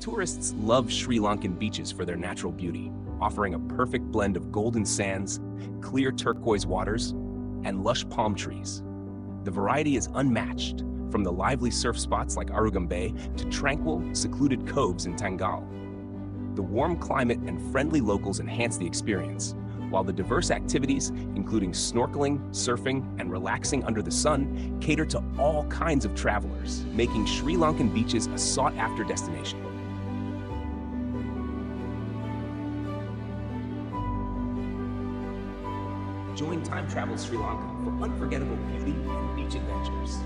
Tourists love Sri Lankan beaches for their natural beauty, offering a perfect blend of golden sands, clear turquoise waters, and lush palm trees. The variety is unmatched, from the lively surf spots like Arugam Bay to tranquil, secluded coves in Tangal. The warm climate and friendly locals enhance the experience, while the diverse activities, including snorkeling, surfing, and relaxing under the sun, cater to all kinds of travelers, making Sri Lankan beaches a sought-after destination. Join Time Travel Sri Lanka for unforgettable beauty and beach adventures.